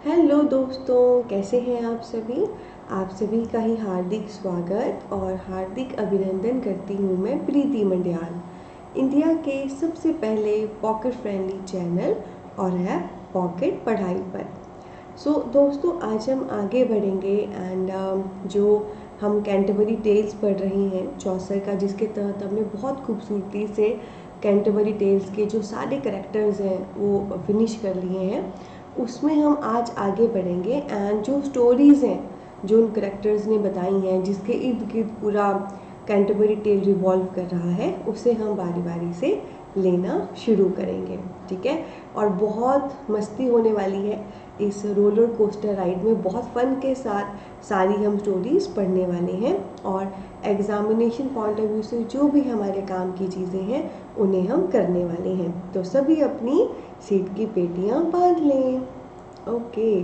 Hello दोस्तों, कैसे हैं आप सभी। आप सभी का ही हार्दिक स्वागत और हार्दिक अभिनंदन करती हूँ मैं प्रीति मंडियाल, इंडिया के सबसे पहले पॉकेट फ्रेंडली चैनल और ऐप पॉकेट पढ़ाई पर। दोस्तों, आज हम आगे बढ़ेंगे एंड जो हम कैंटरबरी टेल्स पढ़ रही हैं चौसर का, जिसके तहत हमने बहुत खूबसूरती से कैंटरबरी टेल्स के जो सारे करैक्टर्स हैं वो फिनिश कर लिए हैं। उसमें हम आज आगे बढ़ेंगे एंड जो स्टोरीज़ हैं जो उन करैक्टर्स ने बताई हैं, जिसके इर्द गिर्द पूरा कैंटरबरी टेल रिवॉल्व कर रहा है, उसे हम बारी बारी से लेना शुरू करेंगे। ठीक है, और बहुत मस्ती होने वाली है इस रोलर कोस्टर राइड में। बहुत फन के साथ सारी हम स्टोरीज़ पढ़ने वाले हैं और एग्जामिनेशन पॉइंट ऑफ व्यू से जो भी हमारे काम की चीज़ें हैं उन्हें हम करने वाले हैं। तो सभी अपनी सीट की पेटियां बांध लें। ओके,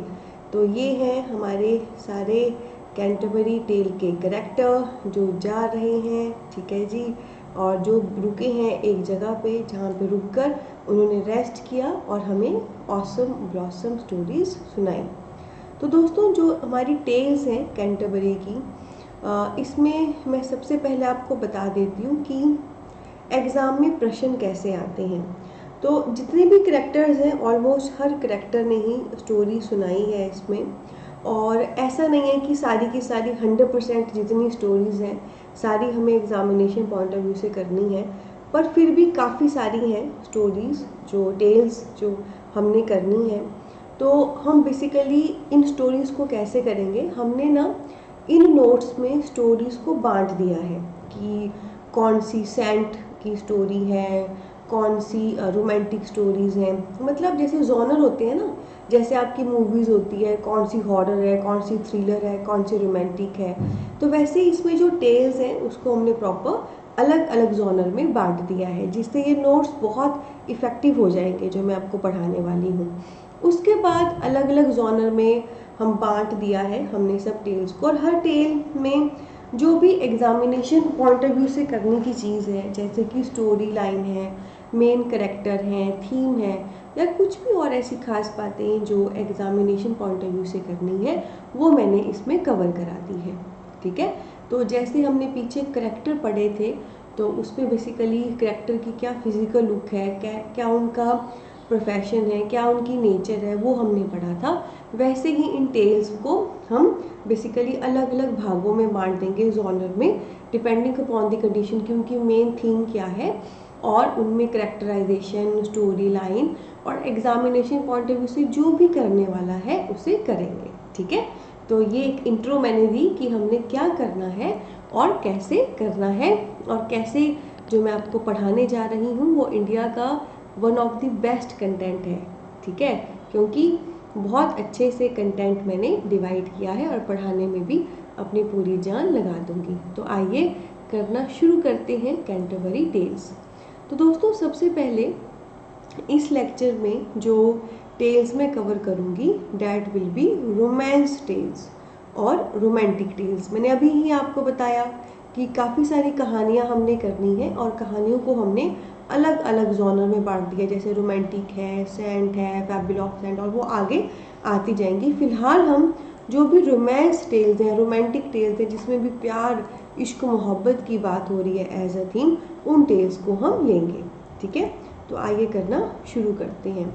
तो ये हैं हमारे सारे कैंटरबरी टेल के करैक्टर जो जा रहे हैं। ठीक है जी, और जो रुके हैं एक जगह पे जहाँ पे रुककर उन्होंने रेस्ट किया और हमें ऑसम ब्लॉसम स्टोरीज सुनाई। तो दोस्तों, जो हमारी टेल्स हैं कैंटरबरी की, इसमें मैं सबसे पहले आपको बता देती हूँ कि एग्ज़ाम में प्रश्न कैसे आते हैं। तो जितने भी करैक्टर्स हैं ऑलमोस्ट हर करैक्टर ने ही स्टोरी सुनाई है इसमें, और ऐसा नहीं है कि सारी की सारी 100% जितनी स्टोरीज़ हैं सारी हमें एग्जामिनेशन पॉइंट ऑफ व्यू से करनी है, पर फिर भी काफ़ी सारी हैं स्टोरीज़ जो टेल्स जो हमने करनी है। तो हम बेसिकली इन स्टोरीज़ को कैसे करेंगे, हमने ना इन नोट्स में स्टोरीज़ को बांट दिया है कि कौन सी सेंट की स्टोरी है, कौन सी रोमांटिक स्टोरीज़ हैं। मतलब जैसे जॉनर होते हैं ना, जैसे आपकी मूवीज़ होती है, कौन सी हॉरर है, कौन सी थ्रिलर है, कौन सी रोमांटिक है, तो वैसे ही इसमें जो टेल्स हैं उसको हमने प्रॉपर अलग अलग जॉनर में बांट दिया है, जिससे ये नोट्स बहुत इफ़ेक्टिव हो जाएंगे जो मैं आपको पढ़ाने वाली हूँ। उसके बाद अलग अलग जॉनर में हम बांट दिया है हमने सब टेल्स को, और हर टेल में जो भी एग्जामिनेशन पॉइंट ऑफ व्यू से करने की चीज़ है, जैसे कि स्टोरी लाइन है, मेन करेक्टर हैं, थीम है, या कुछ भी और ऐसी खास बातें जो एग्जामिनेशन पॉइंट ऑफ व्यू से करनी है, वो मैंने इसमें कवर करा दी है। ठीक है, तो जैसे हमने पीछे करेक्टर पढ़े थे, तो उसमें बेसिकली करेक्टर की क्या फिजिकल लुक है, क्या क्या उनका प्रोफेशन है, क्या उनकी नेचर है, वो हमने पढ़ा था। वैसे ही इन टेल्स को हम बेसिकली अलग अलग भागों में बांट देंगे जॉनर में, डिपेंडिंग अपॉन द कंडीशन की उनकी मेन थीम क्या है, और उनमें करेक्टराइजेशन, स्टोरी लाइन और एग्जामिनेशन पॉइंट ऑफ व्यू से जो भी करने वाला है उसे करेंगे। ठीक है, तो ये एक इंट्रो मैंने दी कि हमने क्या करना है और कैसे करना है, और कैसे जो मैं आपको पढ़ाने जा रही हूँ वो इंडिया का one of the best content है। ठीक है, क्योंकि बहुत अच्छे से कंटेंट मैंने डिवाइड किया है और पढ़ाने में भी अपनी पूरी जान लगा दूंगी। तो आइए करना शुरू करते हैं कैंटरबरी टेल्स। तो दोस्तों, सबसे पहले इस लेक्चर में जो टेल्स मैं कवर करूंगी that will be romance tales और रोमांटिक टेल्स। मैंने अभी ही आपको बताया कि काफ़ी सारी कहानियाँ हमने करनी है और कहानियों को हमने अलग अलग जॉनर में बांट दिया, जैसे रोमांटिक है, सेंट है, फैबुल ऑफ सेंट, और वो आगे आती जाएंगी। फिलहाल हम जो भी रोमांस टेल्स हैं, रोमांटिक टेल्स हैं, जिसमें भी प्यार, इश्क, मोहब्बत की बात हो रही है एज अ थीम, उन टेल्स को हम लेंगे। ठीक है, तो आइए करना शुरू करते हैं।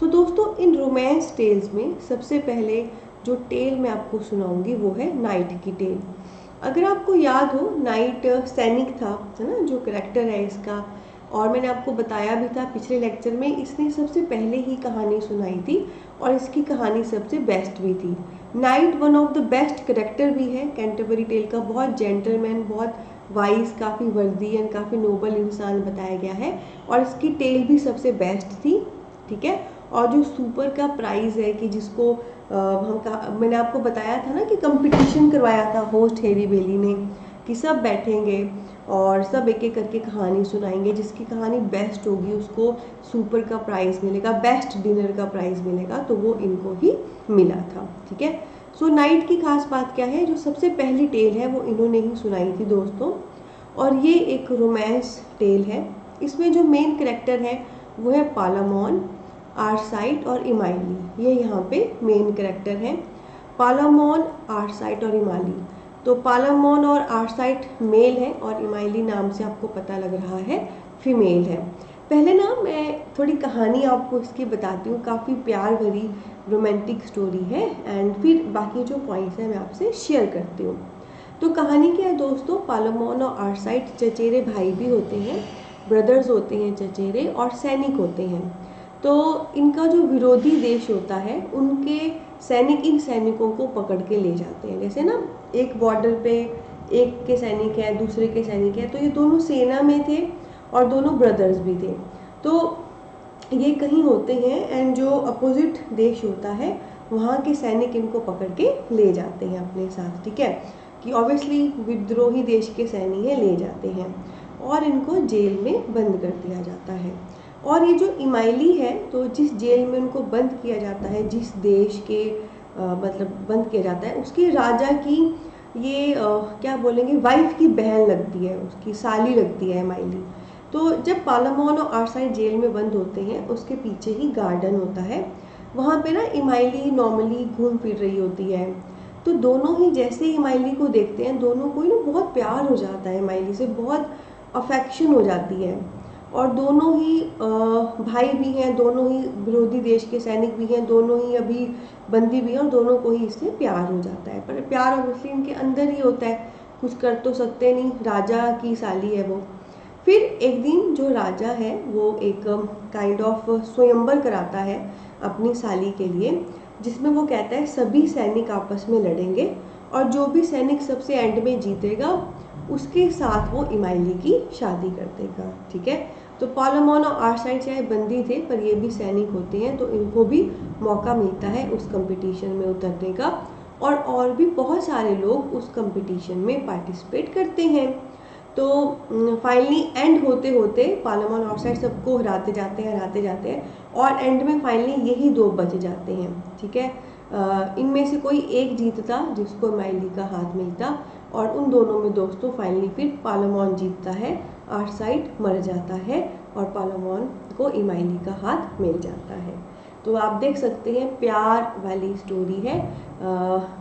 दोस्तों, इन रोमांस टेल्स में सबसे पहले जो टेल मैं आपको सुनाऊंगी वो है नाइट की टेल। अगर आपको याद हो, नाइट सैनिक था, है ना, जो करेक्टर है इसका, और मैंने आपको बताया भी था पिछले लेक्चर में, इसने सबसे पहले ही कहानी सुनाई थी और इसकी कहानी सबसे बेस्ट भी थी। Night one of the best character भी है कैंटरबरी टेल का, बहुत जेंटलमैन, बहुत वाइज, काफ़ी वर्दी एंड काफ़ी नोबल इंसान बताया गया है, और इसकी टेल भी सबसे बेस्ट थी। ठीक है, और जो सुपर का प्राइज़ है कि जिसको मैंने आपको बताया था ना कि कंपटीशन करवाया था होस्ट हेरी बेली ने, कि सब बैठेंगे और सब एक एक करके कहानी सुनाएंगे, जिसकी कहानी बेस्ट होगी उसको सुपर का प्राइज़ मिलेगा, बेस्ट डिनर का प्राइज़ मिलेगा, तो वो इनको ही मिला था। ठीक है, नाइट की खास बात क्या है, जो सबसे पहली टेल है वो इन्होंने ही सुनाई थी दोस्तों, और ये एक रोमांस टेल है। इसमें जो मेन करेक्टर है वो है पालामॉन, आर्साइट और इमाइली, ये यहाँ पे मेन कैरेक्टर हैं। पालामॉन, आर्साइट और इमाली। तो पालामॉन और आर्साइट मेल है और इमाइली नाम से आपको पता लग रहा है फीमेल है। पहले ना मैं थोड़ी कहानी आपको इसकी बताती हूँ, काफ़ी प्यार भरी रोमांटिक स्टोरी है, एंड फिर बाकी जो पॉइंट्स हैं मैं आपसे शेयर करती हूँ। तो कहानी क्या है दोस्तों, पालामॉन और आर्साइट चचेरे भाई भी होते हैं, ब्रदर्स होते हैं चचेरे, और सैनिक होते हैं। तो इनका जो विरोधी देश होता है, उनके सैनिक इन सैनिकों को पकड़ के ले जाते हैं। जैसे ना एक बॉर्डर पे एक के सैनिक है, दूसरे के सैनिक है, तो ये दोनों सेना में थे और दोनों ब्रदर्स भी थे। तो ये कहीं होते हैं एंड जो अपोजिट देश होता है वहाँ के सैनिक इनको पकड़ के ले जाते हैं अपने साथ, ठीक है, कि ऑब्वियसली विद्रोही देश के सैनिक है, ले जाते हैं और इनको जेल में बंद कर दिया जाता है। और ये जो इमाइली है, तो जिस जेल में उनको बंद किया जाता है, जिस देश के मतलब बंद किया जाता है, उसके राजा की ये क्या बोलेंगे, वाइफ की बहन लगती है, उसकी साली लगती है इमाइली। तो जब पालामॉन और आर्साइट जेल में बंद होते हैं, उसके पीछे ही गार्डन होता है, वहाँ पे ना इमाइली नॉर्मली घूम फिर रही होती है। तो दोनों ही जैसे ही इमाइली को देखते हैं, दोनों को ही ना बहुत प्यार हो जाता है, इमाइली से बहुत अफेक्शन हो जाती है। और दोनों ही भाई भी हैं, दोनों ही विरोधी देश के सैनिक भी हैं, दोनों ही अभी बंदी भी हैं, और दोनों को ही इससे प्यार हो जाता है। पर प्यार ऑब्वियसली इनके अंदर ही होता है, कुछ कर तो सकते नहीं, राजा की साली है वो। फिर एक दिन जो राजा है वो एक काइंड ऑफ स्वयंवर कराता है अपनी साली के लिए, जिसमें वो कहता है सभी सैनिक आपस में लड़ेंगे और जो भी सैनिक सबसे एंड में जीतेगा उसके साथ वो इमाइली की शादी कर देगा, ठीक है। तो पालामॉन और आर्साइट चाहे बंदी थे, पर ये भी सैनिक होते हैं, तो इनको भी मौका मिलता है उस कंपटीशन में उतरने का, और भी बहुत सारे लोग उस कंपटीशन में पार्टिसिपेट करते हैं। तो फाइनली एंड होते होते पालामॉन और आर्साइट सबको हराते जाते हैं, और एंड में फाइनली यही दो बच जाते हैं, ठीक है। इनमें से कोई एक जीतता जिसको इमाइली का हाथ मिलता, और उन दोनों में दोस्तों फाइनली फिर पालामॉन जीतता है, आर्साइट मर जाता है और पालामॉन को इमाइली का हाथ मिल जाता है। तो आप देख सकते हैं प्यार वाली स्टोरी है।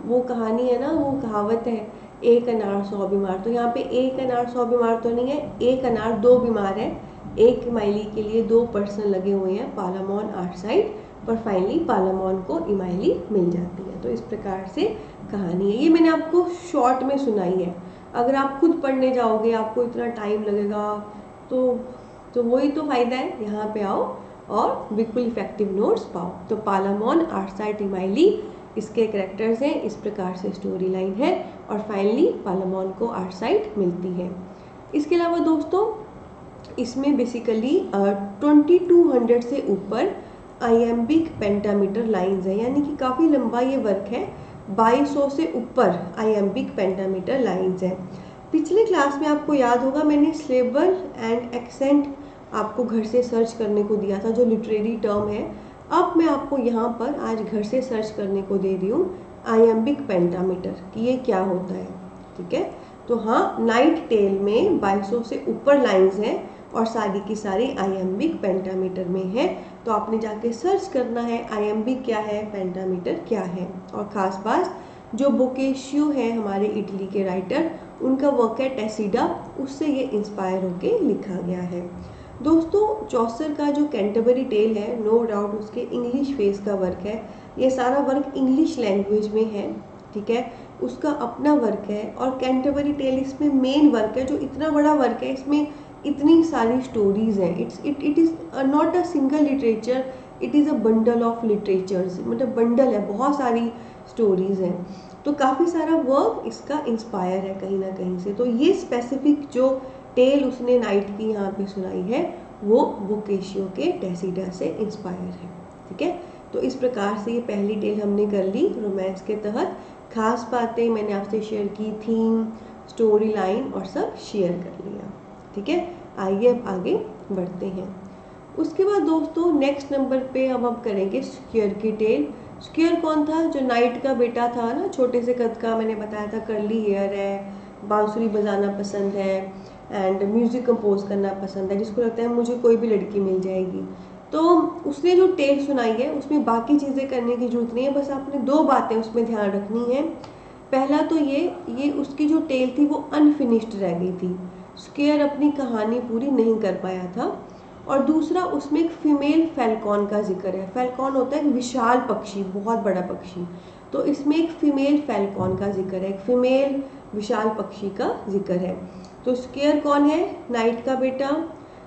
वो कहानी है ना, वो कहावत है, एक अनार 100 बीमार। तो यहाँ पे एक अनार 100 बीमार तो नहीं है, एक अनार 2 बीमार है। एक इमाइली के लिए 2 पर्सन लगे हुए हैं, पालामॉन आर्साइट, पर फाइनली पालामॉन को इमाइली मिल जाती है। तो इस प्रकार से कहानी है, ये मैंने आपको शॉर्ट में सुनाई है। अगर आप खुद पढ़ने जाओगे आपको इतना टाइम लगेगा, तो वही तो फ़ायदा है, यहाँ पे आओ और बिल्कुल इफेक्टिव नोट्स पाओ। तो पालामॉन आर्साइट इमाइली इसके कैरेक्टर्स हैं, इस प्रकार से स्टोरी लाइन है, और फाइनली पालामॉन को आर्साइट मिलती है। इसके अलावा दोस्तों इसमें बेसिकली 2200 से ऊपर आइएम्बिक पेंटामीटर लाइंस है, यानी कि काफ़ी लंबा ये वर्क है। 2200 से ऊपर आइएम्बिक पेंटामीटर लाइंस है। पिछले क्लास में आपको याद होगा मैंने सिलेबल एंड एक्सेंट आपको घर से सर्च करने को दिया था, जो लिटरेरी टर्म है। अब मैं आपको यहाँ पर आज घर से सर्च करने को दे रही हूँ आइएम्बिक पेंटामीटर, कि ये क्या होता है, ठीक है। तो हाँ, नाइट टेल में 2200 से ऊपर लाइंस हैं और सारी की सारी आइएम्बिक पेंटामीटर में है। तो आपने जाके सर्च करना है आइएम्बिक क्या है, पेंटामीटर क्या है। और ख़ास बात, जो बोकेशियो है हमारे इटली के राइटर, उनका वर्क है टेसिडा, उससे ये इंस्पायर होके लिखा गया है। दोस्तों चौसर का जो कैंटरबरी टेल है, नो डाउट उसके इंग्लिश फेस का वर्क है। ये सारा वर्क इंग्लिश लैंग्वेज में है, ठीक है, उसका अपना वर्क है। और कैंटरबरी टेल इसमें मेन वर्क है, जो इतना बड़ा वर्क है, इसमें इतनी सारी स्टोरीज हैं। It is not a single literature, it is a bundle of literatures, मतलब बंडल है, बहुत सारी स्टोरीज हैं। तो काफ़ी सारा वर्क इसका इंस्पायर है कहीं ना कहीं से। तो ये स्पेसिफिक जो टेल उसने नाइट की यहाँ पे सुनाई है, वो बोकेशियो के टेसिडा से इंस्पायर है, ठीक है। तो इस प्रकार से ये पहली टेल हमने कर ली रोमांस के तहत। खास बातें मैंने आपसे शेयर की, थीम, स्टोरी लाइन और सब शेयर कर लिया, ठीक है। आइए अब आगे बढ़ते हैं। उसके बाद दोस्तों नेक्स्ट नंबर पे अब करेंगे स्क्वायर की टेल। स्क्वायर कौन था, जो नाइट का बेटा था ना, छोटे से कद का, मैंने बताया था, कर्ली हेयर है, बांसुरी बजाना पसंद है एंड म्यूज़िक कंपोज करना पसंद है, जिसको लगता है मुझे कोई भी लड़की मिल जाएगी। तो उसने जो टेल सुनाई है उसमें बाकी चीज़ें करने की जरूरत नहीं है, बस आपने दो बातें उसमें ध्यान रखनी है। पहला तो ये उसकी जो टेल थी वो अनफिनिश्ड रह गई थी, स्क्वेयर अपनी कहानी पूरी नहीं कर पाया था। और दूसरा, उसमें एक फीमेल फैल्कॉन का जिक्र है। फैल्कॉन होता है एक विशाल पक्षी, बहुत बड़ा पक्षी, तो इसमें एक फीमेल फैल्कॉन का जिक्र है, एक फीमेल विशाल पक्षी का जिक्र है। तो स्क्वेयर कौन है? नाइट का बेटा।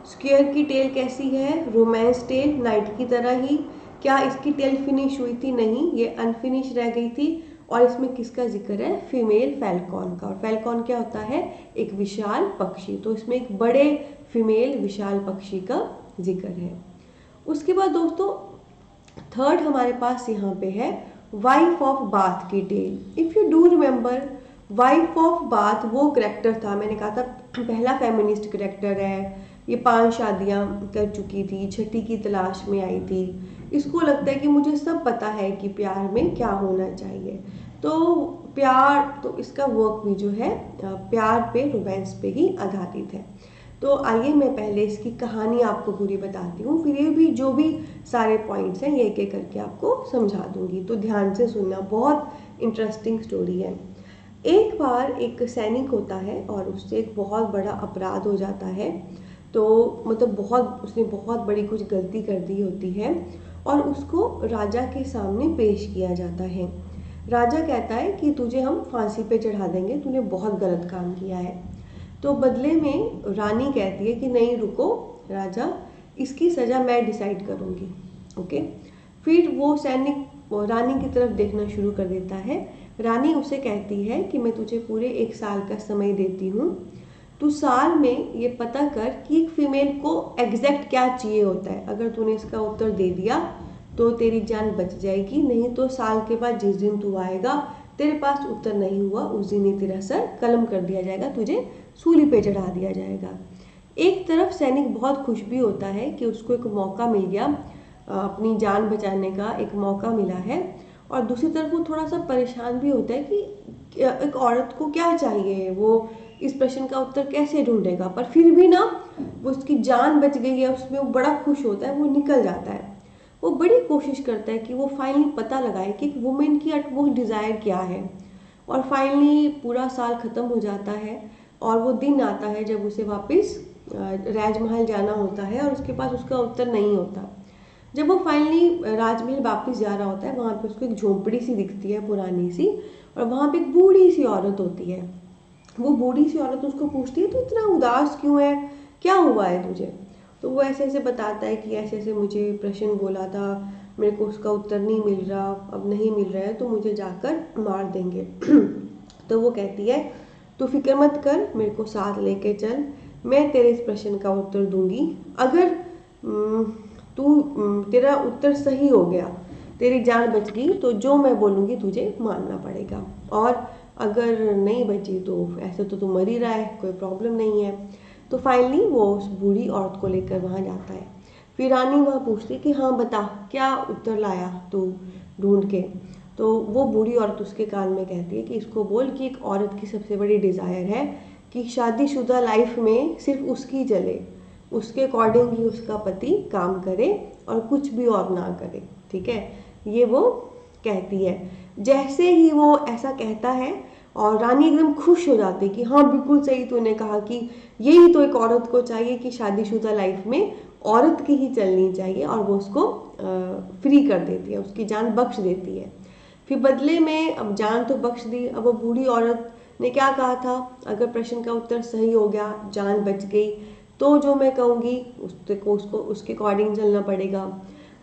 स्क्वेयर की टेल कैसी है? रोमांस टेल, नाइट की तरह ही। क्या इसकी टेल फिनिश हुई थी? नहीं, ये अनफिनिश रह गई थी। और इसमें किसका जिक्र है? फीमेल फैल्कॉन का। और फैल्कॉन क्या होता है? एक विशाल पक्षी, तो इसमें एक बड़े फीमेल विशाल पक्षी का जिक्र है। उसके बाद दोस्तों थर्ड हमारे पास यहाँ पे है वाइफ ऑफ बाथ की tale. If you do remember, wife of Bath वो करेक्टर था, मैंने कहा था पहला फेमिनिस्ट करेक्टर है, ये 5 शादियां कर चुकी थी, छठी की तलाश में आई थी। इसको लगता है कि मुझे सब पता है कि प्यार में क्या होना चाहिए। तो प्यार, तो इसका वर्क भी जो है प्यार पे, रोमांस पे ही आधारित है। तो आइए मैं पहले इसकी कहानी आपको पूरी बताती हूँ, फिर ये भी जो भी सारे पॉइंट्स हैं ये एक एक करके आपको समझा दूंगी, तो ध्यान से सुनना, बहुत इंटरेस्टिंग स्टोरी है। एक बार एक सैनिक होता है और उससे एक बहुत बड़ा अपराध हो जाता है। तो मतलब उसने बहुत बड़ी कुछ गलती कर दी होती है और उसको राजा के सामने पेश किया जाता है। राजा कहता है कि तुझे हम फांसी पे चढ़ा देंगे, तूने बहुत गलत काम किया है। तो बदले में रानी कहती है कि नहीं रुको राजा, इसकी सज़ा मैं डिसाइड करूँगी। ओके, फिर वो सैनिक रानी की तरफ देखना शुरू कर देता है। रानी उसे कहती है कि मैं तुझे पूरे 1 साल का समय देती हूँ, तू साल में ये पता कर कि एक फीमेल को एग्जैक्ट क्या चाहिए होता है। अगर तूने इसका उत्तर दे दिया तो तेरी जान बच जाएगी, नहीं तो साल के बाद जिस दिन तू आएगा तेरे पास उत्तर नहीं हुआ, उस दिन ही तेरा सर कलम कर दिया जाएगा, तुझे सूली पे चढ़ा दिया जाएगा। एक तरफ सैनिक बहुत खुश भी होता है कि उसको एक मौका मिल गया, अपनी जान बचाने का एक मौका मिला है, और दूसरी तरफ वो थोड़ा सा परेशान भी होता है कि एक औरत को क्या चाहिए, वो इस प्रश्न का उत्तर कैसे ढूंढेगा। पर फिर भी ना, वो उसकी जान बच गई है, उसमें वो बड़ा खुश होता है, वो निकल जाता है। वो बड़ी कोशिश करता है कि वो फाइनली पता लगाए कि एक वुमेन की अटमोस्ट डिज़ायर क्या है। और फाइनली पूरा साल ख़त्म हो जाता है और वो दिन आता है जब उसे वापस राजमहल जाना होता है और उसके पास उसका उत्तर नहीं होता। जब वो फाइनली राजमहल वापस जा रहा होता है, वहाँ पे उसको एक झोंपड़ी सी दिखती है पुरानी सी, और वहाँ पे एक बूढ़ी सी औरत होती है। वो बूढ़ी सी औरत उसको पूछती है तो इतना उदास क्यों है, क्या हुआ है तुझे? तो वो ऐसे ऐसे बताता है कि ऐसे ऐसे मुझे प्रश्न बोला था, मेरे को उसका उत्तर नहीं मिल रहा, अब नहीं मिल रहा है तो मुझे जाकर मार देंगे। तो वो कहती है तू फिक्र मत कर, मेरे को साथ लेके चल, मैं तेरे इस प्रश्न का उत्तर दूंगी। अगर तेरा उत्तर सही हो गया, तेरी जान बच गई, तो जो मैं बोलूँगी तुझे मानना पड़ेगा, और अगर नहीं बची तो ऐसे तो तू मर ही रहा है, कोई प्रॉब्लम नहीं है। तो फाइनली वो उस बूढ़ी औरत को लेकर वहाँ जाता है। फिर रानी वहाँ पूछती है कि हाँ बता, क्या उत्तर लाया तू ढूंढ के? तो वो बूढ़ी औरत उसके कान में कहती है कि इसको बोल कि एक औरत की सबसे बड़ी डिज़ायर है कि शादीशुदा लाइफ में सिर्फ उसकी चले, उसके अकॉर्डिंग ही उसका पति काम करे और कुछ भी और ना करे। ठीक है, ये वो कहती है। जैसे ही वो ऐसा कहता है और रानी एकदम खुश हो जाती है कि हाँ बिल्कुल सही तूने कहा, कि यही तो एक औरत को चाहिए कि शादीशुदा लाइफ में औरत की ही चलनी चाहिए, और वो उसको फ्री कर देती है, उसकी जान बख्श देती है। फिर बदले में अब जान तो बख्श दी, अब वो बूढ़ी औरत ने क्या कहा था, अगर प्रश्न का उत्तर सही हो गया, जान बच गई, तो जो मैं कहूँगी उसको उसके अकॉर्डिंग चलना पड़ेगा।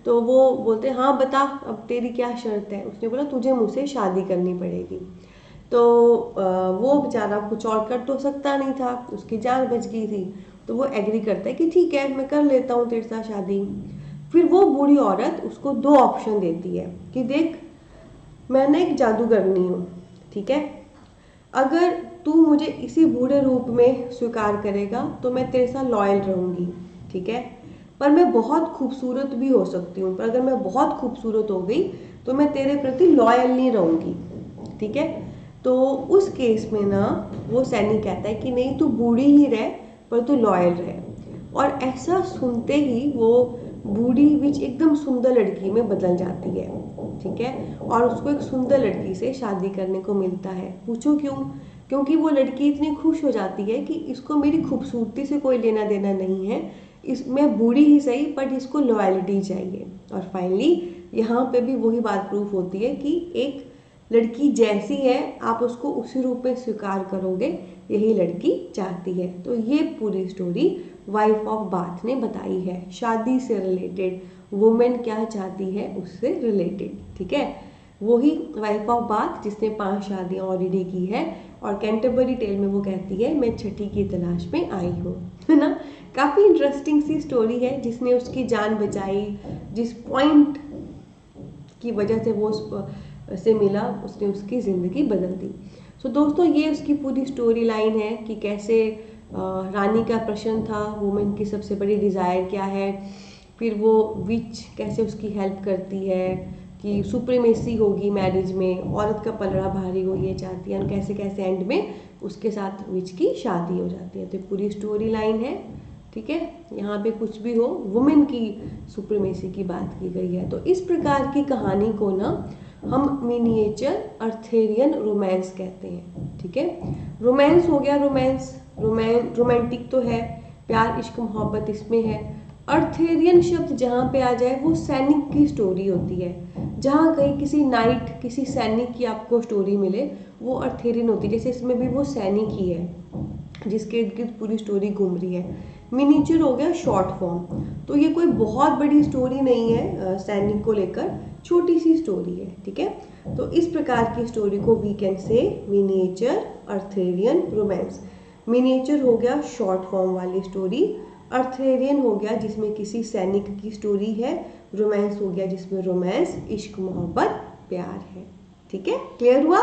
तो वो बोलते हाँ बता अब तेरी क्या शर्त है? उसने बोला तुझे मुझसे शादी करनी पड़ेगी। तो वो बेचारा कुछ और कर तो सकता नहीं था, उसकी जान बच गई थी, तो वो एग्री करता है कि ठीक है मैं कर लेता हूँ तेरे साथ शादी। फिर वो बूढ़ी औरत उसको 2 ऑप्शन देती है कि देख, मैं ना एक जादूगरनी हूँ, ठीक है, अगर तू मुझे इसी बूढ़े रूप में स्वीकार करेगा तो मैं तेरे साथ लॉयल रहूँगी, ठीक है, पर मैं बहुत खूबसूरत भी हो सकती हूँ, पर अगर मैं बहुत खूबसूरत हो गई तो मैं तेरे प्रति लॉयल नहीं रहूँगी, ठीक है। तो उस केस में ना वो सैनिक कहता है कि नहीं, तू बूढ़ी ही रह पर तू लॉयल रहे। और ऐसा सुनते ही वो बूढ़ी विच एकदम सुंदर लड़की में बदल जाती है, ठीक है, और उसको एक सुंदर लड़की से शादी करने को मिलता है। पूछो क्यों? क्योंकि वो लड़की इतनी खुश हो जाती है कि इसको मेरी खूबसूरती से कोई लेना देना नहीं है, मैं बूढ़ी ही सही बट इसको लॉयल्टी चाहिए। और फाइनली यहाँ पे भी वही बात प्रूफ होती है कि एक लड़की जैसी है आप उसको उसी रूप में स्वीकार करोगे, यही लड़की चाहती है। तो ये पूरी स्टोरी वाइफ ऑफ बाथ ने बताई है, शादी से रिलेटेड, वुमेन क्या चाहती है उससे रिलेटेड, ठीक है। वही वाइफ ऑफ बाथ जिसने 5 शादियाँ ऑलरेडी की है, और कैंटरबरी टेल में वो कहती है मैं छठी की तलाश में आई हूँ, है ना। काफ़ी इंटरेस्टिंग सी स्टोरी है, जिसने उसकी जान बचाई, जिस पॉइंट की वजह से वो से मिला उसने उसकी ज़िंदगी बदल दी। सो दोस्तों ये उसकी पूरी स्टोरी लाइन है कि कैसे रानी का प्रश्न था वुमेन की सबसे बड़ी डिज़ायर क्या है, फिर वो विच कैसे उसकी हेल्प करती है कि सुप्रीमेसी होगी मैरिज में, औरत का पलड़ा भारी हो ये चाहती है, और कैसे कैसे एंड में उसके साथ विच की शादी हो जाती है। तो पूरी स्टोरी लाइन है, ठीक है। यहाँ पे कुछ भी हो वुमेन की सुप्रीमेसी की बात की गई है। तो इस प्रकार की कहानी को ना हम मिनिएचर अर्थेरियन रोमांस कहते हैं, ठीक है। रोमांस हो गया, रोमांटिक तो है, प्यार इश्क मोहब्बत इसमें है। अर्थेरियन शब्द जहाँ पे आ जाए वो सैनिक की स्टोरी होती है, जहाँ कहीं किसी नाइट किसी सैनिक की आपको स्टोरी मिले वो अर्थेरियन होती है। जैसे इसमें भी वो सैनिक ही है जिसके इर्द गिर्द पूरी स्टोरी घूम रही है। मिनिएचर हो गया शॉर्ट फॉर्म, तो ये कोई बहुत बड़ी स्टोरी नहीं है, सैनिक को लेकर छोटी सी स्टोरी है, ठीक है। तो इस प्रकार की स्टोरी को we can say miniature Arthurian romance. Miniature हो गया शॉर्ट फॉर्म वाली स्टोरी, अर्थेरियन हो गया जिसमें किसी सैनिक की स्टोरी है, रोमांस हो गया जिसमें रोमांस इश्क मोहब्बत प्यार है, ठीक है। क्लियर हुआ?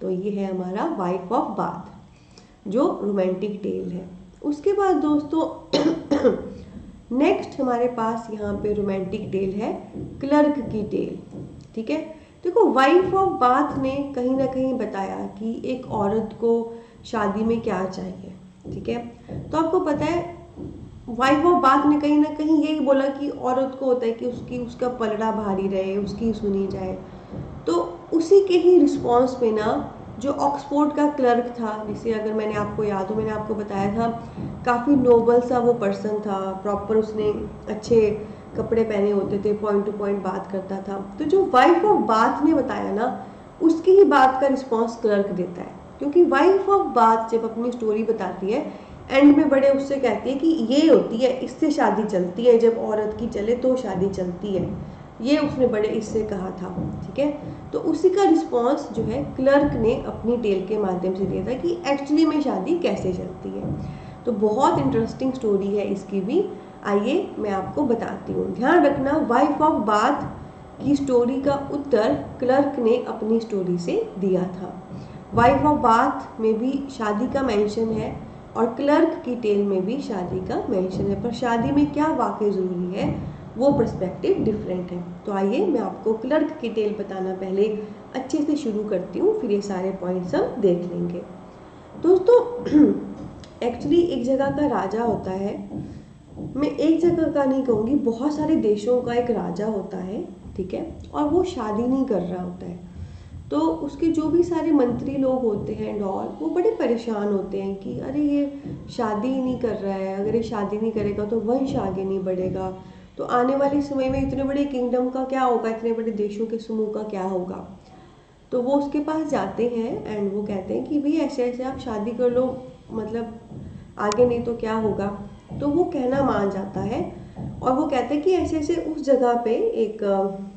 तो ये है हमारा वाइफ ऑफ बाथ जो रोमांटिक टेल है। उसके बाद दोस्तों नेक्स्ट हमारे पास यहाँ पे रोमांटिक टेल है क्लर्क की टेल, ठीक है। देखो वाइफ ऑफ बाथ ने कहीं ना कहीं बताया कि एक औरत को शादी में क्या चाहिए, ठीक है। तो आपको पता है वाइफ ऑफ बाथ ने कहीं ना कहीं यही बोला कि औरत को होता है कि उसका पलड़ा भारी रहे, उसकी सुनी जाए। तो उसी के ही रिस्पॉन्स में ना जो ऑक्सफोर्ड का क्लर्क था, जिसे अगर मैंने आपको याद हो मैंने आपको बताया था काफ़ी नोबल सा वो पर्सन था, प्रॉपर उसने अच्छे कपड़े पहने होते थे, पॉइंट टू पॉइंट बात करता था। तो जो वाइफ ऑफ बाथ ने बताया ना उसकी ही बात का रिस्पॉन्स क्लर्क देता है, क्योंकि वाइफ ऑफ बाथ जब अपनी स्टोरी बताती है एंड में बड़े उससे कहती है कि ये होती है, इससे शादी चलती है, जब औरत की चले तो शादी चलती है, ये उसने बड़े इससे कहा था, ठीक है। तो उसी का रिस्पॉन्स जो है क्लर्क ने अपनी टेल के माध्यम से दिया था कि एक्चुअली में शादी कैसे चलती है। तो बहुत इंटरेस्टिंग स्टोरी है इसकी भी, आइए मैं आपको बताती हूँ। ध्यान रखना वाइफ ऑफ बाथ की स्टोरी का उत्तर क्लर्क ने अपनी स्टोरी से दिया था। वाइफ ऑफ बाथ में भी शादी का मेंशन है और क्लर्क की टेल में भी शादी का मेंशन है, पर शादी में क्या वाकई ज़रूरी है वो पर्सपेक्टिव डिफरेंट है। तो आइए मैं आपको क्लर्क की टेल बताना पहले अच्छे से शुरू करती हूँ, फिर ये सारे पॉइंट्स हम देख लेंगे। दोस्तों एक्चुअली एक जगह का राजा होता है, मैं एक जगह का नहीं कहूँगी, बहुत सारे देशों का एक राजा होता है, ठीक है, और वो शादी नहीं कर रहा होता है। तो उसके जो भी सारे मंत्री लोग होते हैं एंड ऑल वो बड़े परेशान होते हैं कि अरे ये शादी ही नहीं कर रहा है, अगर ये शादी नहीं करेगा तो वंश आगे नहीं बढ़ेगा, तो आने वाले समय में इतने बड़े किंगडम का क्या होगा, इतने बड़े देशों के समूह का क्या होगा। तो वो उसके पास जाते हैं एंड वो कहते हैं कि भाई ऐसे ऐसे आप शादी कर लो, मतलब आगे नहीं तो क्या होगा। तो वो कहना मान जाता है और वो कहते हैं कि ऐसे ऐसे उस जगह पे एक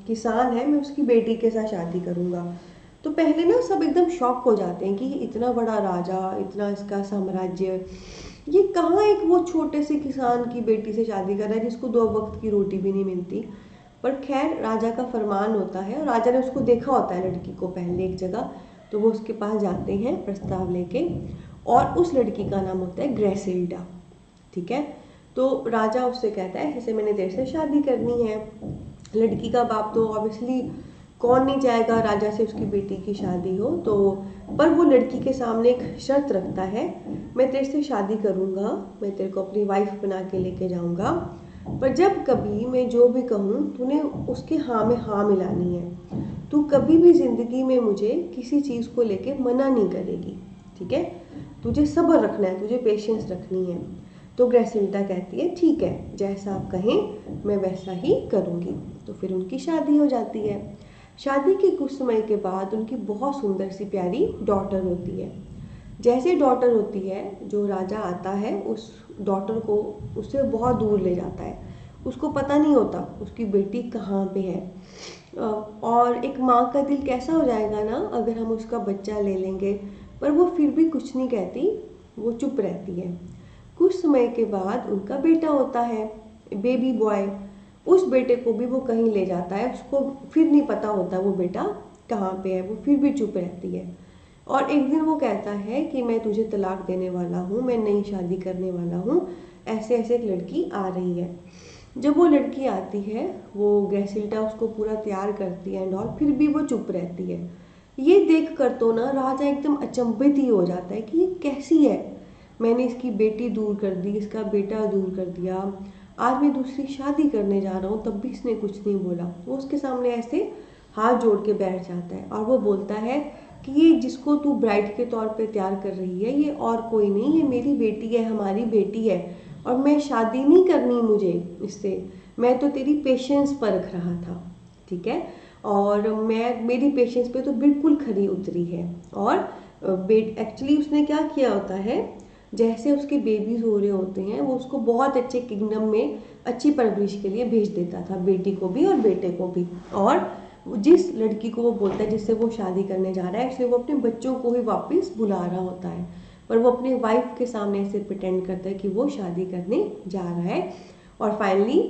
किसान है, मैं उसकी बेटी के साथ शादी करूँगा। तो पहले ना सब एकदम शॉक हो जाते हैं कि इतना बड़ा राजा, इतना इसका साम्राज्य, ये कहाँ एक वो छोटे से किसान की बेटी से शादी कर रहा है जिसको 2 वक्त की रोटी भी नहीं मिलती। पर खैर राजा का फरमान होता है और राजा ने उसको देखा होता है लड़की को पहले एक जगह, तो वो उसके पास जाते हैं प्रस्ताव लेके, और उस लड़की का नाम होता है ग्रेसिल्डा, ठीक है। तो राजा उससे कहता है जैसे मैंने तेरे से शादी करनी है। लड़की का बाप तो ऑब्वियसली कौन नहीं चाहेगा राजा से उसकी बेटी की शादी हो, तो पर वो लड़की के सामने एक शर्त रखता है, मैं तेरे से शादी करूँगा, मैं तेरे को अपनी वाइफ बना के लेके जाऊँगा, पर जब कभी मैं जो भी कहूँ तूने उसके हाँ में हाँ मिलानी है। तू कभी भी ज़िंदगी में मुझे किसी चीज़ को लेके मना नहीं करेगी, ठीक है? तुझे सब्र रखना है, तुझे पेशेंस रखनी है। तो ग्रेसिल्डा कहती है ठीक है, जैसा आप कहें मैं वैसा ही करूँगी। तो फिर उनकी शादी हो जाती है। शादी के कुछ समय के बाद उनकी बहुत सुंदर सी प्यारी डॉटर होती है। जैसे डॉटर होती है, जो राजा आता है उस डॉटर को उससे बहुत दूर ले जाता है। उसको पता नहीं होता उसकी बेटी कहाँ पे है। और एक माँ का दिल कैसा हो जाएगा ना अगर हम उसका बच्चा ले लेंगे। पर वो फिर भी कुछ नहीं कहती, वो चुप रहती है। कुछ समय के बाद उनका बेटा होता है, बेबी बॉय। उस बेटे को भी वो कहीं ले जाता है, उसको फिर नहीं पता होता वो बेटा कहाँ पे है, वो फिर भी चुप रहती है। और एक दिन वो कहता है कि मैं तुझे तलाक देने वाला हूँ, मैं नई शादी करने वाला हूँ, ऐसे ऐसे एक लड़की आ रही है। जब वो लड़की आती है, वो ग्रेसिल्डा उसको पूरा तैयार करती है एंड ऑल, फिर भी वो चुप रहती है। ये देख कर तो ना राजा एकदम अचंभित ही हो जाता है कि ये कैसी है। मैंने इसकी बेटी दूर कर दी, इसका बेटा दूर कर दिया, आज मैं दूसरी शादी करने जा रहा हूँ तब भी इसने कुछ नहीं बोला। वो उसके सामने ऐसे हाथ जोड़ के बैठ जाता है और वो बोलता है कि ये जिसको तू ब्राइड के तौर पे तैयार कर रही है ये और कोई नहीं, ये मेरी बेटी है, हमारी बेटी है। और मैं शादी नहीं करनी मुझे इससे, मैं तो तेरी पेशेंस परख रहा था, ठीक है? और मेरी पेशेंस पे तो बिल्कुल खरी उतरी है। और एक्चुअली उसने क्या किया होता है, जैसे उसके बेबीज हो रहे होते हैं वो उसको बहुत अच्छे किंगडम में अच्छी परवरिश के लिए भेज देता था, बेटी को भी और बेटे को भी। और जिस लड़की को वो बोलता है जिससे वो शादी करने जा रहा है, एक्चुअली वो अपने बच्चों को ही वापस बुला रहा होता है, पर वो अपने वाइफ के सामने ऐसे प्रिटेंड करता है कि वो शादी करने जा रहा है। और फाइनली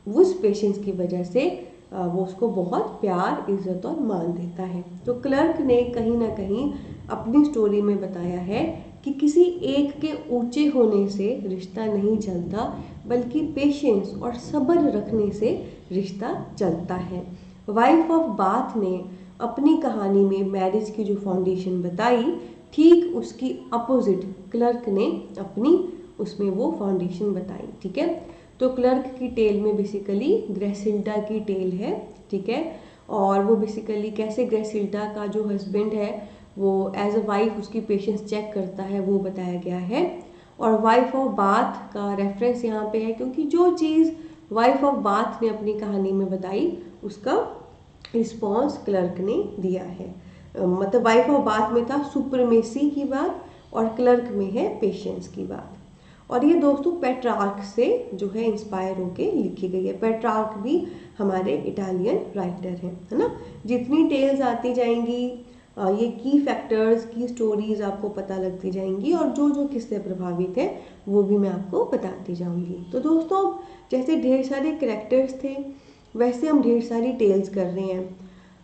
उस पेशेंस की वजह से वो उसको बहुत प्यार, इज्जत और मान देता है। तो क्लर्क ने कहीं ना कहीं अपनी स्टोरी में बताया है कि किसी एक के ऊंचे होने से रिश्ता नहीं चलता, बल्कि पेशेंस और सब्र रखने से रिश्ता चलता है। वाइफ ऑफ बाथ ने अपनी कहानी में मैरिज की जो फाउंडेशन बताई, ठीक उसकी अपोजिट क्लर्क ने अपनी उसमें वो फाउंडेशन बताई, ठीक है? तो क्लर्क की टेल में बेसिकली ग्रेसिल्डा की टेल है, ठीक है? और वो बेसिकली कैसे ग्रेसिल्डा का जो हस्बैंड है वो एज अ वाइफ उसकी पेशेंस चेक करता है, वो बताया गया है। और वाइफ ऑफ बाथ का रेफरेंस यहाँ पे है, क्योंकि जो चीज़ वाइफ ऑफ बाथ ने अपनी कहानी में बताई उसका रिस्पॉन्स क्लर्क ने दिया है। मतलब वाइफ ऑफ बाथ में था सुप्रीमेसी की बात और क्लर्क में है पेशेंस की बात। और ये दोस्तों पेट्रार्क से जो है इंस्पायर होके लिखी गई है। पेट्रार्क भी हमारे इटालियन राइटर हैं, है ना? जितनी टेल्स आती जाएंगी ये की फैक्टर्स की स्टोरीज आपको पता लगती जाएंगी और जो जो किससे प्रभावित है वो भी मैं आपको बताती जाऊंगी। तो दोस्तों जैसे ढेर सारे कैरेक्टर्स थे वैसे हम ढेर सारी टेल्स कर रहे हैं,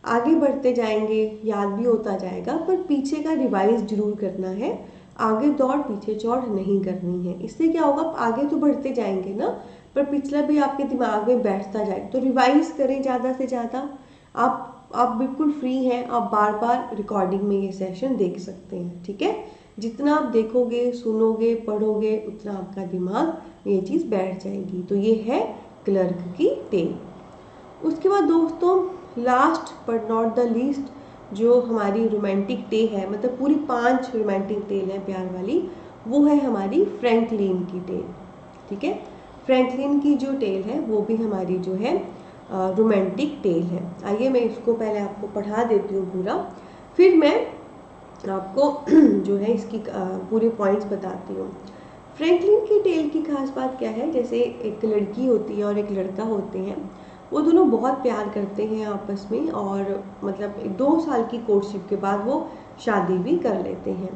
आगे बढ़ते जाएंगे, याद भी होता जाएगा, पर पीछे का रिवाइज जरूर करना है। आगे दौड़ पीछे चौड़ नहीं करनी है। इससे क्या होगा, आगे तो बढ़ते जाएंगे ना, पर पिछला भी आपके दिमाग में बैठता जाए। तो रिवाइज करें ज़्यादा से ज़्यादा। आप बिल्कुल फ्री हैं, आप बार बार रिकॉर्डिंग में ये सेशन देख सकते हैं, ठीक है? जितना आप देखोगे, सुनोगे, पढ़ोगे, उतना आपका दिमाग में ये चीज़ बैठ जाएगी। तो ये है क्लर्क की टेल। उसके बाद दोस्तों last but not the least जो हमारी रोमांटिक टेल है, मतलब पूरी 5 रोमांटिक टेल है प्यार वाली, वो है हमारी फ्रैंकलिन की टेल, ठीक है? फ्रैंकलिन की जो टेल है वो भी हमारी जो है रोमांटिक टेल है। आइए मैं इसको पहले आपको पढ़ा देती हूँ पूरा, फिर मैं आपको जो है इसकी पूरे पॉइंट्स बताती हूँ। फ्रैंकलिन की टेल की खास बात क्या है, जैसे एक लड़की होती है और एक लड़का होते हैं, वो दोनों बहुत प्यार करते हैं आपस में और मतलब 2 साल की कोर्टशिप के बाद वो शादी भी कर लेते हैं।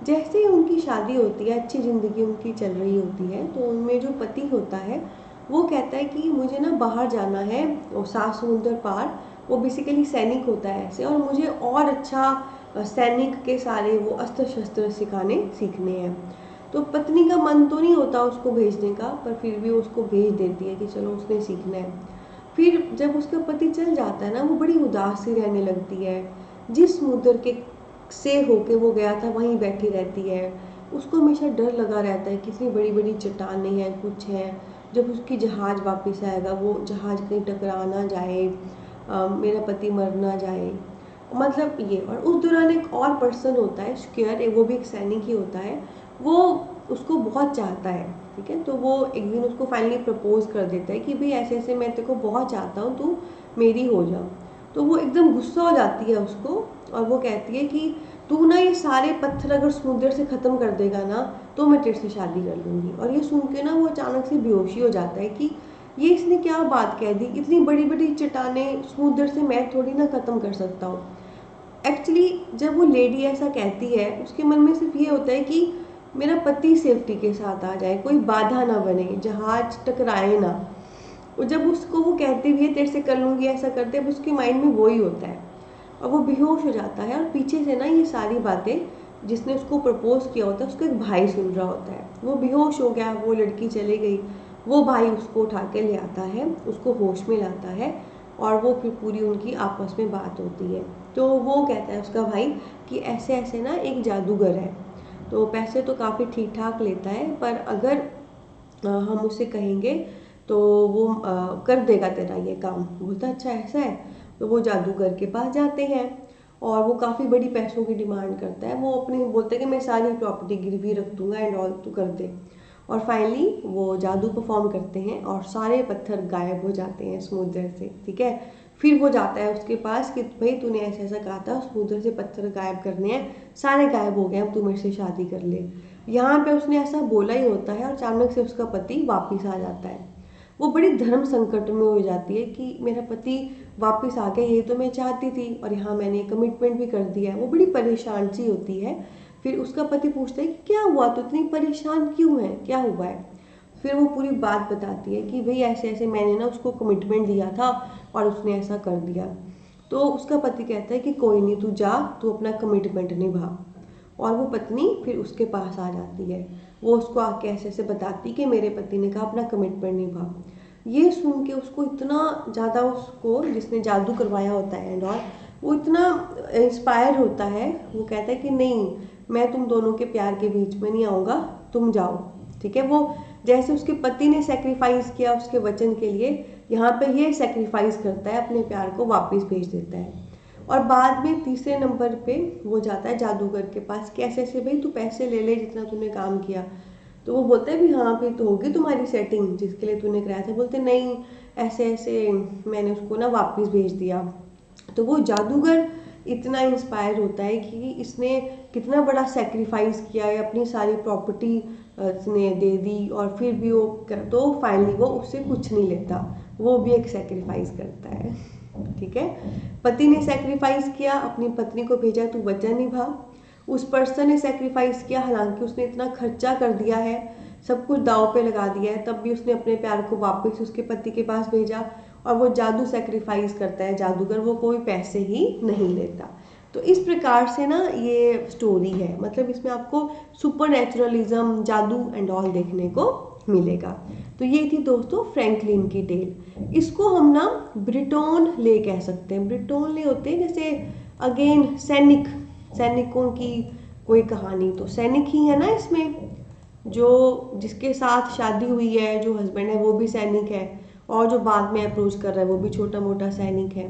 जैसे ही उनकी शादी होती है, अच्छी ज़िंदगी उनकी चल रही होती है, तो उनमें जो पति होता है वो कहता है कि मुझे ना बाहर जाना है, और 7 समुंदर पार। वो बेसिकली सैनिक होता है ऐसे, और मुझे और अच्छा सैनिक के सारे वो अस्त्र शस्त्र सिखाने सीखने हैं। तो पत्नी का मन तो नहीं होता उसको भेजने का, पर फिर भी उसको भेज देती है कि चलो उसने सीखना है। फिर जब उसका पति चल जाता है ना, वो बड़ी उदास सी रहने लगती है। जिस समुद्र के से होके वो गया था वहीं बैठी रहती है। उसको हमेशा डर लगा रहता है, कितनी बड़ी बड़ी चट्टानें हैं, कुछ हैं, जब उसकी जहाज़ वापस आएगा, वो जहाज़ कहीं टकरा ना जाए, मेरा पति मर ना जाए, मतलब ये। और उस दौरान एक और पर्सन होता है स्क्वेयर, वो भी एक सैनिक ही होता है, वो उसको बहुत चाहता है, ठीक है। तो वो एक दिन उसको फाइनली प्रपोज कर देता है कि भाई ऐसे ऐसे मैं तेरे को बहुत चाहता हूँ, तू मेरी हो जा। तो वो एकदम गुस्सा हो जाती है उसको, और वो कहती है कि तू ना ये सारे पत्थर अगर समुद्र से ख़त्म कर देगा ना तो मैं तेरे से शादी कर लूँगी। और ये सुन के ना वो अचानक से बेहोशी हो जाता है कि ये इसने क्या बात कह दी, इतनी बड़ी बड़ी चट्टानें समुद्र से मैं थोड़ी ना ख़त्म कर सकता हूँ। एक्चुअली जब वो लेडी ऐसा कहती है, उसके मन में सिर्फ ये होता है कि मेरा पति सेफ्टी के साथ आ जाए, कोई बाधा ना बने, जहाज टकराए ना। और जब उसको वो कहती भी है तेरे से कर लूँगी ऐसा करते, अब उसके माइंड में वही होता है, और वो बेहोश हो जाता है। और पीछे से ना ये सारी बातें जिसने उसको प्रपोज किया होता है उसका एक भाई सुन रहा होता है। वो बेहोश हो गया, वो लड़की चली गई, वो भाई उसको उठा के ले आता है, उसको होश में लाता है, और वो फिर पूरी उनकी आपस में बात होती है। तो वो कहता है उसका भाई कि ऐसे ऐसे ना एक जादूगर है, तो पैसे तो काफ़ी ठीक ठाक लेता है, पर अगर हम उससे कहेंगे तो वो कर देगा तेरा ये काम। बोलता अच्छा ऐसा है। तो वो जादूगर के पास जाते हैं, और वो काफ़ी बड़ी पैसों की डिमांड करता है। वो अपनी बोलते हैं कि मैं सारी प्रॉपर्टी गिरवी रख दूंगा एंड ऑल, तू कर दे। और फाइनली वो जादू परफॉर्म करते हैं और सारे पत्थर गायब हो जाते हैं समुद्र से, ठीक है। फिर वो जाता है उसके पास कि भाई तूने ऐसा ऐसा कहा था समुद्र से पत्थर गायब करने हैं, सारे गायब हो गए, अब तू मेरे से शादी कर ले। यहाँ पे उसने ऐसा बोला ही होता है, और अचानक से उसका पति वापिस आ जाता है। वो बड़ी धर्म संकट में हो जाती है कि मेरा पति वापस आ गया, ये तो मैं चाहती थी, और यहाँ मैंने कमिटमेंट भी कर दिया है। वो बड़ी परेशान सी होती है। फिर उसका पति पूछता है कि क्या हुआ, तो इतनी परेशान क्यों है, क्या हुआ है। फिर वो पूरी बात बताती है कि भाई ऐसे ऐसे मैंने ना उसको कमिटमेंट दिया था और उसने ऐसा कर दिया। तो उसका पति कहता है कि कोई नहीं, तू जा, तू अपना कमिटमेंट निभा। और वो पत्नी फिर उसके पास आ जाती है, वो उसको आके ऐसे ऐसे बताती कि मेरे पति ने कहा अपना कमिटमेंट निभा। ये सुन के उसको इतना ज़्यादा, उसको जिसने जादू करवाया होता है एंड ऑल, वो इतना इंस्पायर होता है। वो कहता है कि नहीं, मैं तुम दोनों के प्यार के बीच में नहीं आऊँगा, तुम जाओ, ठीक है। वो जैसे उसके पति ने सेक्रीफाइस किया उसके वचन के लिए, यहाँ पे ये सेक्रीफाइस करता है, अपने प्यार को वापस भेज देता है। और बाद में तीसरे नंबर पे वो जाता है जादूगर के पास, कैसे ऐसे भाई तू पैसे ले ले जितना तूने काम किया। तो वो बोलता है भी हाँ भी तो होगी तुम्हारी सेटिंग जिसके लिए तूने कराया था। बोलते नहीं, ऐसे ऐसे मैंने उसको ना वापस भेज दिया। तो वो जादूगर इतना इंस्पायर होता है कि इसने कितना बड़ा सेक्रीफाइस किया है, अपनी सारी प्रॉपर्टी इसने दे दी, और फिर भी वो तो फाइनली वो उससे कुछ नहीं लेता, वो भी एक सेक्रीफाइस करता है, ठीक है। पति ने सेक्रीफाइस किया, अपनी पत्नी को भेजा, तू वचन निभा। उस पर्सन ने सेक्रीफाइस किया, हालांकि उसने इतना खर्चा कर दिया है, सब कुछ दांव पे लगा दिया है, तब भी उसने अपने प्यार को वापस उसके पति के पास भेजा। और वो जादू सेक्रीफाइस करता है जादूगर, वो कोई पैसे ही नहीं लेता। तो इस प्रकार से ना ये स्टोरी है, मतलब इसमें आपको सुपर नेचुरलिज्म, जादू एंड ऑल देखने को मिलेगा। तो ये थी दोस्तों फ्रैंकलिन की टेल। इसको हम ना ब्रिटोन ले कह सकते हैं। ब्रिटोन ले होते हैं जैसे अगेन सैनिक, सैनिकों की कोई कहानी, तो सैनिक ही है ना इसमें, जो जिसके साथ शादी हुई है, जो हस्बैंड है वो भी सैनिक है, और जो बाद में अप्रोच कर रहा है वो भी छोटा मोटा सैनिक है।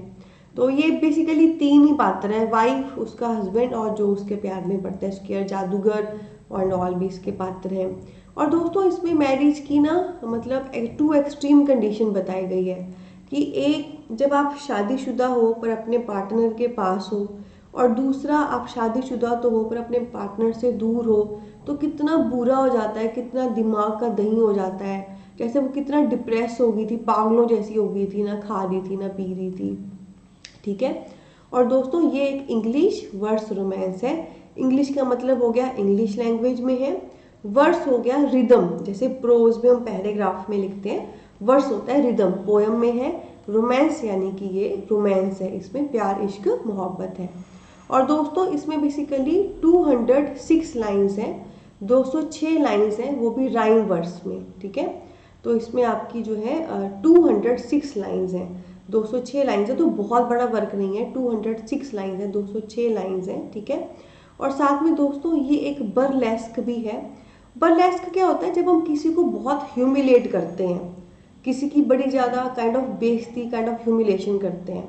तो ये बेसिकली तीन ही पात्र हैं, वाइफ, उसका हस्बैंड, और जो उसके प्यार में पड़ता है स्केयर जादूगर, और ऑल भी इसके पात्र हैं। और दोस्तों इसमें मैरिज की ना मतलब टू एक्सट्रीम कंडीशन बताई गई है कि एक, जब आप शादीशुदा हो पर अपने पार्टनर के पास हो, और दूसरा आप शादीशुदा तो हो पर अपने पार्टनर से दूर हो, तो कितना बुरा हो जाता है, कितना दिमाग का दही हो जाता है। जैसे वो कितना डिप्रेस हो गई थी, पागलों जैसी हो गई थी, ना खा रही थी ना पी रही थी, ठीक है। और दोस्तों ये एक इंग्लिश वर्स रोमांस है। इंग्लिश का मतलब हो गया इंग्लिश लैंग्वेज में है, वर्स हो गया रिदम, जैसे प्रोज में हम पैराग्राफ में लिखते हैं, वर्स होता है रिदम, पोयम में है। रोमांस यानी कि ये रोमांस है, इसमें प्यार इश्क मोहब्बत है। और दोस्तों इसमें बेसिकली 206 लाइन्स हैं, 206 लाइन्स हैं, वो भी राइम वर्स में, ठीक है। तो इसमें आपकी जो है 206 लाइन्स हैं, 206 लाइन्स है, तो बहुत बड़ा वर्क नहीं है, 206 लाइन्स है, 206 लाइन्स हैं, ठीक है। और साथ में दोस्तों ये एक बर्लेस्क भी है, बर्लेस्क क्या होता है, जब हम किसी को बहुत ह्यूमिलेट करते हैं, किसी की बड़ी ज़्यादा काइंड ऑफ बेइज्जती, काइंड ऑफ ह्यूमिलेशन करते हैं।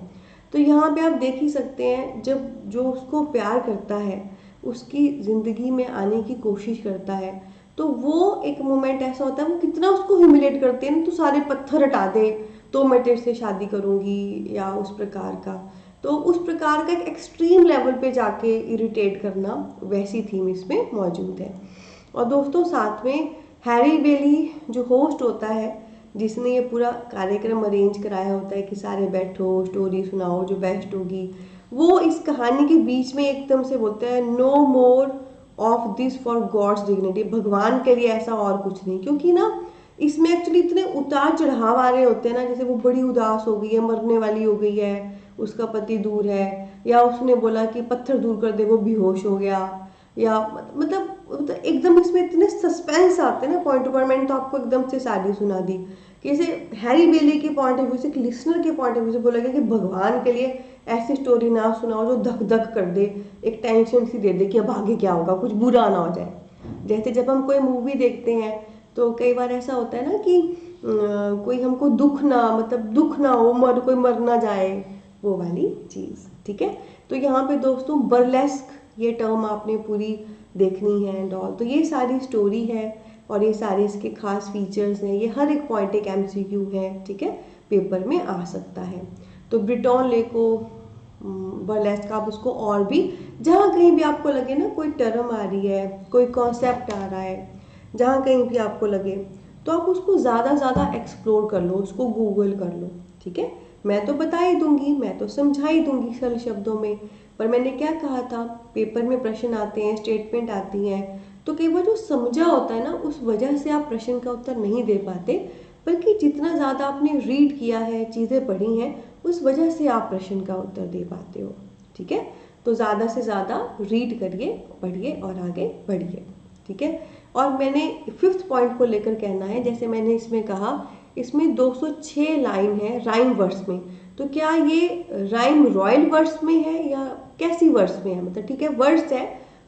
तो यहाँ पे आप देख ही सकते हैं, जब जो उसको प्यार करता है, उसकी ज़िंदगी में आने की कोशिश करता है, तो वो एक मोमेंट ऐसा होता है, वो कितना उसको ह्यूमिलेट करते हैं, तो सारे पत्थर हटा दे तो मैं तेरे से शादी करूँगी, या उस प्रकार का। तो उस प्रकार का एक एक्सट्रीम लेवल पे जाके इरिटेट करना, वैसी थीम इसमें मौजूद है। और दोस्तों साथ में हैरी बेली जो होस्ट होता है, जिसने ये पूरा कार्यक्रम अरेंज कराया होता है कि सारे बैठो स्टोरी सुनाओ जो बेस्ट होगी, वो इस कहानी के बीच में एकदम से बोलता है, no more of this for God's dignity, भगवान के लिए ऐसा और कुछ नहीं। क्योंकि ना इसमें एक्चुअली इतने उतार चढ़ाव आ रहे होते हैं ना, जैसे वो बड़ी उदास हो गई है, मरने वाली हो गई है, उसका पति दूर है, या उसने बोला कि पत्थर दूर कर दे, वो बेहोश हो गया, या मतलब एकदम इसमें इतने सस्पेंस आते हैं ना पॉइंट टू पॉइंट। मैंने तो आपको एकदम से सारी सुना दी कि जैसे हैरी बेली के पॉइंट ऑफ व्यू से, लिसनर के पॉइंट ऑफ व्यू से बोला गया कि भगवान के लिए ऐसी स्टोरी ना सुनाओ जो धक धक कर दे, एक टेंशन सी दे दे कि अब आगे क्या होगा, कुछ बुरा ना हो जाए। जैसे जब हम कोई मूवी देखते हैं तो कई बार ऐसा होता है ना कि कोई हमको दुख ना, मतलब दुख ना हो, कोई मर ना जाए, वो वाली चीज़। ठीक है, तो यहाँ पे दोस्तों बर्लेस्क ये टर्म आपने पूरी देखनी है एंड ऑल। तो ये सारी स्टोरी है और ये सारे इसके खास फीचर्स हैं, ये हर एक पॉइंट एक एमसीक्यू है। ठीक है, पेपर में आ सकता है। तो ब्रिटॉन लेको बर्लेस्क, आप उसको और भी जहाँ कहीं भी आपको लगे ना कोई टर्म आ रही है, कोई कॉन्सेप्ट आ रहा है, जहाँ कहीं भी आपको लगे, तो आप उसको ज़्यादा एक्सप्लोर कर लो, उसको गूगल कर लो। ठीक है, मैं तो बता ही दूंगी, मैं तो समझा ही दूंगी सरल शब्दों में, पर मैंने क्या कहा था, पेपर में प्रश्न आते हैं, स्टेटमेंट आती हैं, तो कई बार जो समझा होता है ना, उस वजह से आप प्रश्न का उत्तर नहीं दे पाते, बल्कि जितना ज़्यादा आपने रीड किया है, चीज़ें पढ़ी हैं, उस वजह से आप प्रश्न का उत्तर दे पाते हो। ठीक है, तो ज़्यादा से ज़्यादा रीड करिए, पढ़िए और आगे बढ़िए। ठीक है, और मैंने 5th पॉइंट को लेकर कहना है, जैसे मैंने इसमें कहा, इसमें 206 लाइन है राइम वर्स में। तो क्या ये राइम रॉयल वर्स में है या कैसी वर्स में है, मतलब ठीक है वर्स है,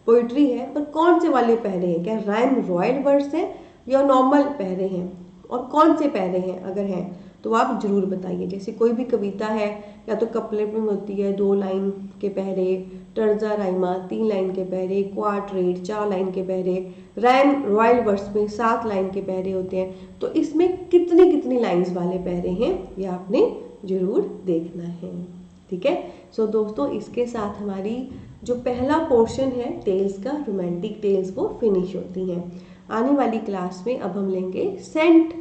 पोइट्री है, पर कौन से वाले पैरे हैं, क्या राइम रॉयल वर्स है या नॉर्मल पैरे हैं, और कौन से पैरे हैं अगर हैं तो आप जरूर बताइए। जैसे कोई भी कविता है, या तो कपलेट में होती है 2 लाइन के पहरे, टर्जा राइमा 3 लाइन के पहरे, क्वार्टरेट 4 लाइन के पहरे, राइम रॉयल वर्स में 7 लाइन के पहरे होते हैं। तो इसमें कितनी कितनी लाइंस वाले पहरे हैं, ये आपने जरूर देखना है। ठीक है, सो दोस्तों इसके साथ हमारी जो पहला पोर्शन है टेल्स का, रोमांटिक टेल्स, वो फिनिश होती हैं। आने वाली क्लास में अब हम लेंगे सेंट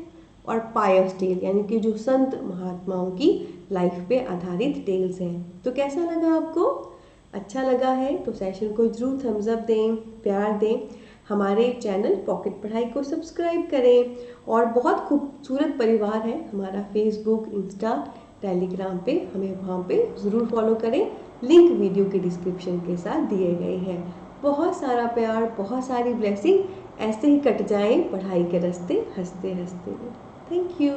और पायस टेल, यानी कि जो संत महात्माओं की लाइफ पे आधारित टेल्स हैं। तो कैसा लगा आपको? अच्छा लगा है तो सेशन को जरूर थम्स अप दें, प्यार दें, हमारे चैनल पॉकेट पढ़ाई को सब्सक्राइब करें, और बहुत खूबसूरत परिवार है हमारा फेसबुक, इंस्टा, टेलीग्राम पे, हमें वहाँ पे ज़रूर फॉलो करें। लिंक वीडियो के डिस्क्रिप्शन के साथ दिए गए हैं। बहुत सारा प्यार, बहुत सारी ब्लेसिंग, ऐसे ही कट जाएं पढ़ाई के रास्ते हंसते हंसते। Thank you.